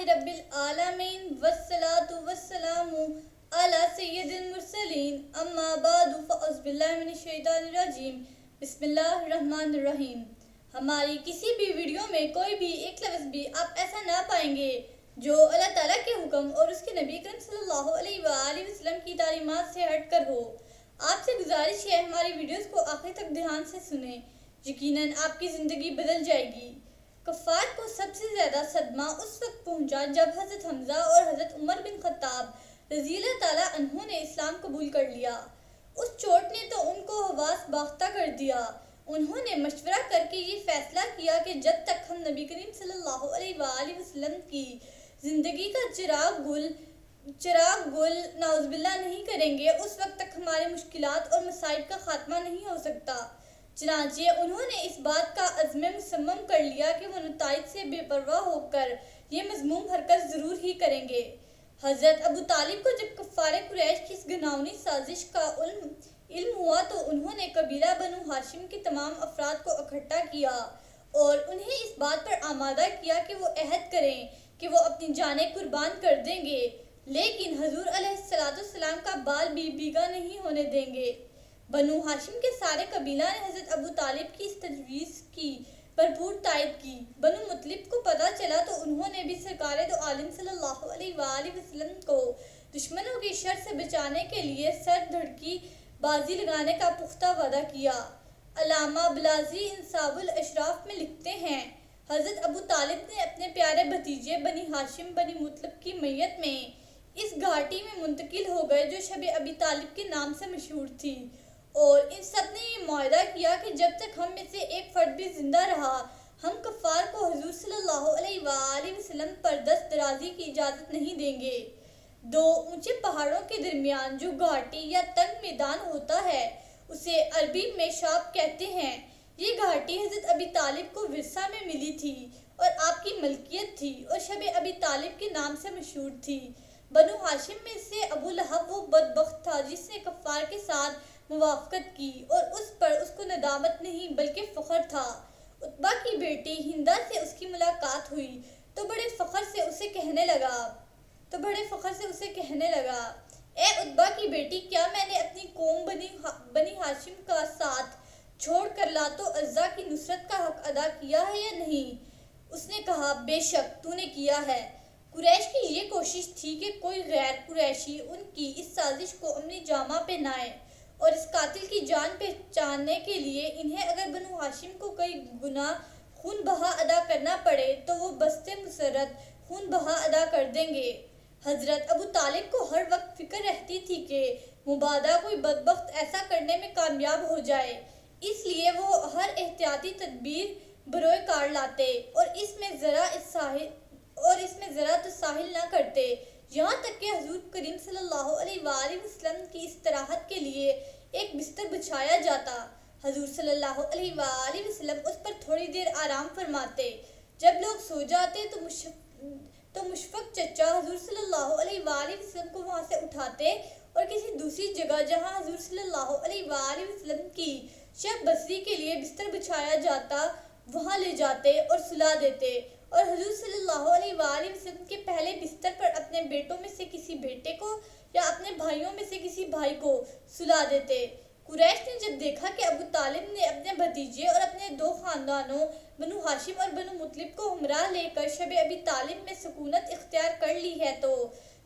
رب العالمین والصلاة والسلام علی سید المرسلین اما بعد فاعوذ باللہ من الشیطان الرجیم بسم اللہ الرحمن الرحیم۔ ہماری کسی بھی ویڈیو میں کوئی بھی ایک لفظ بھی آپ ایسا نہ پائیں گے جو اللہ تعالیٰ کے حکم اور اس کے نبی کریم صلی اللہ علیہ وآلہ وسلم کی تعلیمات سے ہٹ کر ہو۔ آپ سے گزارش ہے ہماری ویڈیوز کو آخر تک دھیان سے سنیں، یقیناً آپ کی زندگی بدل جائے گی۔ کفار کو سب سے زیادہ صدمہ اس وقت پہنچا جب حضرت حمزہ اور حضرت عمر بن خطاب رضی اللہ تعالیٰ عنہ نے اسلام قبول کر لیا۔ اس چوٹ نے تو ان کو حواس باختہ کر دیا۔ انہوں نے مشورہ کر کے یہ فیصلہ کیا کہ جب تک ہم نبی کریم صلی اللہ علیہ وآلہ وسلم کی زندگی کا چراغ گل نعوذ باللہ نہیں کریں گے، اس وقت تک ہمارے مشکلات اور مصائب کا خاتمہ نہیں ہو سکتا۔ چنانچہ انہوں نے اس بات کا عزم مصمم کر لیا کہ وہ نتائج سے بے پرواہ ہو کر یہ مذموم حرکت ضرور ہی کریں گے۔ حضرت ابو طالب کو جب کفار قریش کی اس گھناؤنی سازش کا علم ہوا تو انہوں نے قبیلہ بنو ہاشم کے تمام افراد کو اکٹھا کیا اور انہیں اس بات پر آمادہ کیا کہ وہ عہد کریں کہ وہ اپنی جانیں قربان کر دیں گے، لیکن حضور علیہ السلام کا بال بھی بیگا نہیں ہونے دیں گے۔ بنو ہاشم کے سارے قبیلہ نے حضرت ابو طالب کی اس تجویز کی بھرپور تائید کی۔ بنو مطلب کو پتہ چلا تو انہوں نے بھی سرکار دو عالم صلی اللہ علیہ وآلہ وسلم کو دشمنوں کی شر سے بچانے کے لیے سر دھڑ کی بازی لگانے کا پختہ وعدہ کیا۔ علامہ بلازی انصاب الاشراف میں لکھتے ہیں، حضرت ابو طالب نے اپنے پیارے بھتیجے بنی ہاشم بنی مطلب کی میت میں اس گھاٹی میں منتقل ہو گئے جو شب ابی طالب کے نام سے مشہور تھی، اور ان سب نے یہ معاہدہ کیا کہ جب تک ہم میں سے ایک فرد بھی زندہ رہا ہم کفار کو حضور صلی اللہ علیہ وآلہ وسلم پر دست درازی کی اجازت نہیں دیں گے۔ دو اونچے پہاڑوں کے درمیان جو گھاٹی یا تنگ میدان ہوتا ہے اسے عربی میں شاب کہتے ہیں۔ یہ گھاٹی حضرت ابی طالب کو ورثہ میں ملی تھی اور آپ کی ملکیت تھی اور شب ابی طالب کے نام سے مشہور تھی۔ بنو ہاشم میں سے ابو لہب وہ بدبخت تھا جس نے کفار کے ساتھ موافقت کی اور اس پر اس کو ندامت نہیں بلکہ فخر تھا۔ عتبہ کی بیٹی ہندہ سے اس کی ملاقات ہوئی تو بڑے فخر سے اسے کہنے لگا، اے عتبہ کی بیٹی، کیا میں نے اپنی قوم بنی ہاشم کا ساتھ چھوڑ کر لات و عزیٰ کی نصرت کا حق ادا کیا ہے یا نہیں؟ اس نے کہا، بے شک تو نے کیا ہے۔ قریش کی یہ کوشش تھی کہ کوئی غیر قریشی ان کی اس سازش کو عملی جامہ پہنائے اور اس قاتل کی جان پہچاننے کے لیے انہیں اگر بنو ہاشم کو کوئی گناہ خون بہا ادا کرنا پڑے تو وہ بستے مسرت خون بہا ادا کر دیں گے۔ حضرت ابو طالب کو ہر وقت فکر رہتی تھی کہ مبادا کوئی بدبخت ایسا کرنے میں کامیاب ہو جائے، اس لیے وہ ہر احتیاطی تدبیر بروئے کار لاتے اور اس میں ذرا تو ساہل نہ کرتے، یہاں تک کہ حضور کریم صلی اللہ علیہ وآلہ وسلم کی استراحت کے لیے ایک بستر بچھایا جاتا۔ حضور صلی اللہ علیہ وآلہ وسلم اس پر تھوڑی دیر آرام فرماتے۔ جب لوگ سو جاتے تو مشفق چچا حضور صلی اللہ علیہ وآلہ وسلم کو وہاں سے اٹھاتے اور کسی دوسری جگہ جہاں حضور صلی اللہ علیہ وآلہ وسلم کی شب بسری کے لیے بستر بچھایا جاتا وہاں لے جاتے اور سلا دیتے، اور حضور صلی اللہ علیہ وآلہ وسلم کے پہلے بستر پر اپنے بیٹوں میں سے کسی بیٹے کو یا اپنے بھائیوں میں سے کسی بھائی کو سلا دیتے۔ قریش نے جب دیکھا کہ ابو طالب نے اپنے بھتیجے اور اپنے دو خاندانوں بنو ہاشم اور بنو مطلب کو ہمراہ لے کر شب ابی طالب میں سکونت اختیار کر لی ہے تو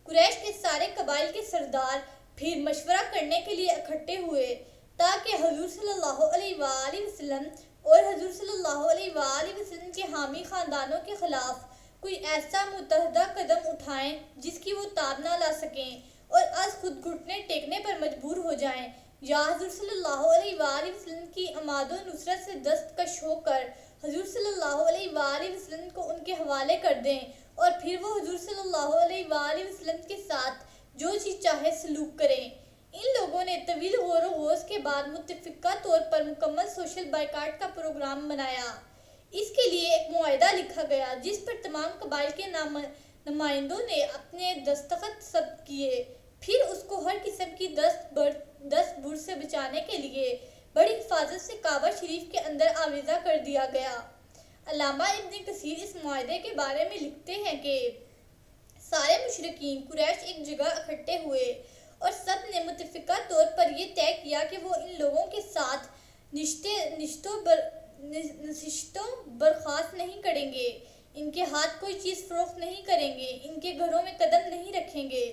قریش کے سارے قبائل کے سردار پھر مشورہ کرنے کے لیے اکٹھے ہوئے تاکہ حضور صلی اللہ علیہ وآلہ وسلم اور حضور صلی اللہ علیہ وآلہ وسلم کے حامی خاندانوں کے خلاف کوئی ایسا متحدہ قدم اٹھائیں جس کی وہ تاب نہ لا سکیں اور از خود گھٹنے ٹیکنے پر مجبور ہو جائیں، یا حضور صلی اللہ علیہ وآلہ وسلم کی اماد و نصرت سے دستکش ہو کر حضور صلی اللہ علیہ وآلہ وسلم کو ان کے حوالے کر دیں اور پھر وہ حضور صلی اللہ علیہ وآلہ وسلم کے ساتھ جو چیز چاہے سلوک کریں۔ ان لوگوں نے طویل غور و خوض کے بعد متفقہ طور پر مکمل سوشل بائیکاٹ کا پروگرام بنایا۔ اس کے لیے ایک معاہدہ لکھا گیا جس پر تمام قبائل کے نمائندوں نے اپنے دستخط ثبت کیے، پھر اس کو ہر قسم کی دست برد سے بچانے کے لیے بڑی حفاظت سے کعبہ شریف کے اندر آویزہ کر دیا گیا۔ علامہ ابن کثیر اس معاہدے کے بارے میں لکھتے ہیں کہ سارے مشرکین قریش ایک جگہ اکٹھے ہوئے اور سب نے متفقہ طور پر یہ طے کیا کہ وہ ان لوگوں کے ساتھ نشستوں برخاست نہیں کریں گے، ان کے ہاتھ کوئی چیز فروخت نہیں کریں گے، ان کے گھروں میں قدم نہیں رکھیں گے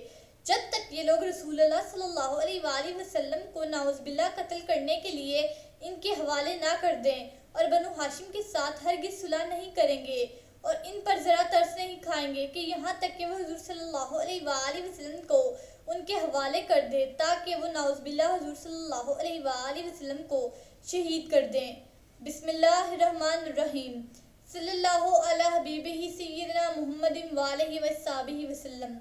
جب تک یہ لوگ رسول اللہ صلی اللہ علیہ وآلہ وسلم کو نعوذ باللہ قتل کرنے کے لیے ان کے حوالے نہ کر دیں، اور بنو ہاشم کے ساتھ ہرگز صلح نہیں کریں گے اور ان پر ذرا ترس نہیں کھائیں گے کہ یہاں تک کہ وہ حضور صلی اللہ علیہ وآلہ وسلم کو ان کے حوالے کر دے تاکہ وہ نعوذ باللہ حضور صلی اللہ علیہ وآلہ وسلم کو شہید کر دیں۔ بسم اللہ الرحمن الرحیم۔ صلی اللہ علی حبیبہ سیدنا محمد وآلہ وصحبہ وسلم۔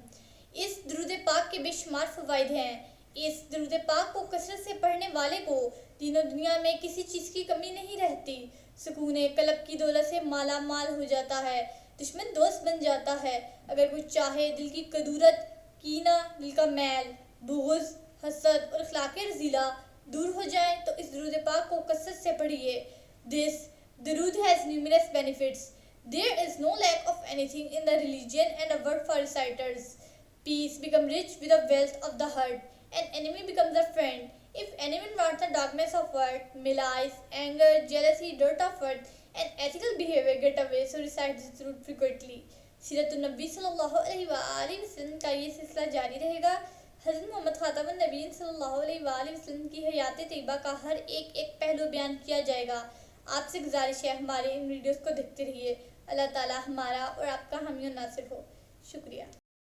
اس درود پاک کے بے شمار فوائد ہیں۔ اس درود پاک کو کثرت سے پڑھنے والے کو دین و دنیا میں کسی چیز کی کمی نہیں رہتی، سکون قلب کی دولت سے مالا مال ہو جاتا ہے، دشمن دوست بن جاتا ہے۔ اگر کوئی چاہے دل کی کدورت، کینہ، دل کا میل، بغض، حسد اور اخلاق رذیلہ دور ہو جائیں تو اس درود پاک کو کثرت سے پڑھیے۔ This درود has numerous benefits. There is no lack of anything in the religion and a word for reciters. Peace becomes rich with the wealth of the heart, and enemy becomes a friend. If anyone wants the darkness of heart, malice, anger, jealousy, dirt of earth, and ethical behavior get away, so recite this درود frequently. سیرت النبی صلی اللہ علیہ وآلہ وسلم کا یہ سلسلہ جاری رہے گا۔ حضرت محمد خاتم النبیین صلی اللہ علیہ وآلہ وسلم کی حیات طیبہ کا ہر ایک پہلو بیان کیا جائے گا۔ آپ سے گزارش ہے ہمارے ان ویڈیوز کو دیکھتے رہیے۔ اللہ تعالی ہمارا اور آپ کا حامی و ناصر ہو۔ شکریہ۔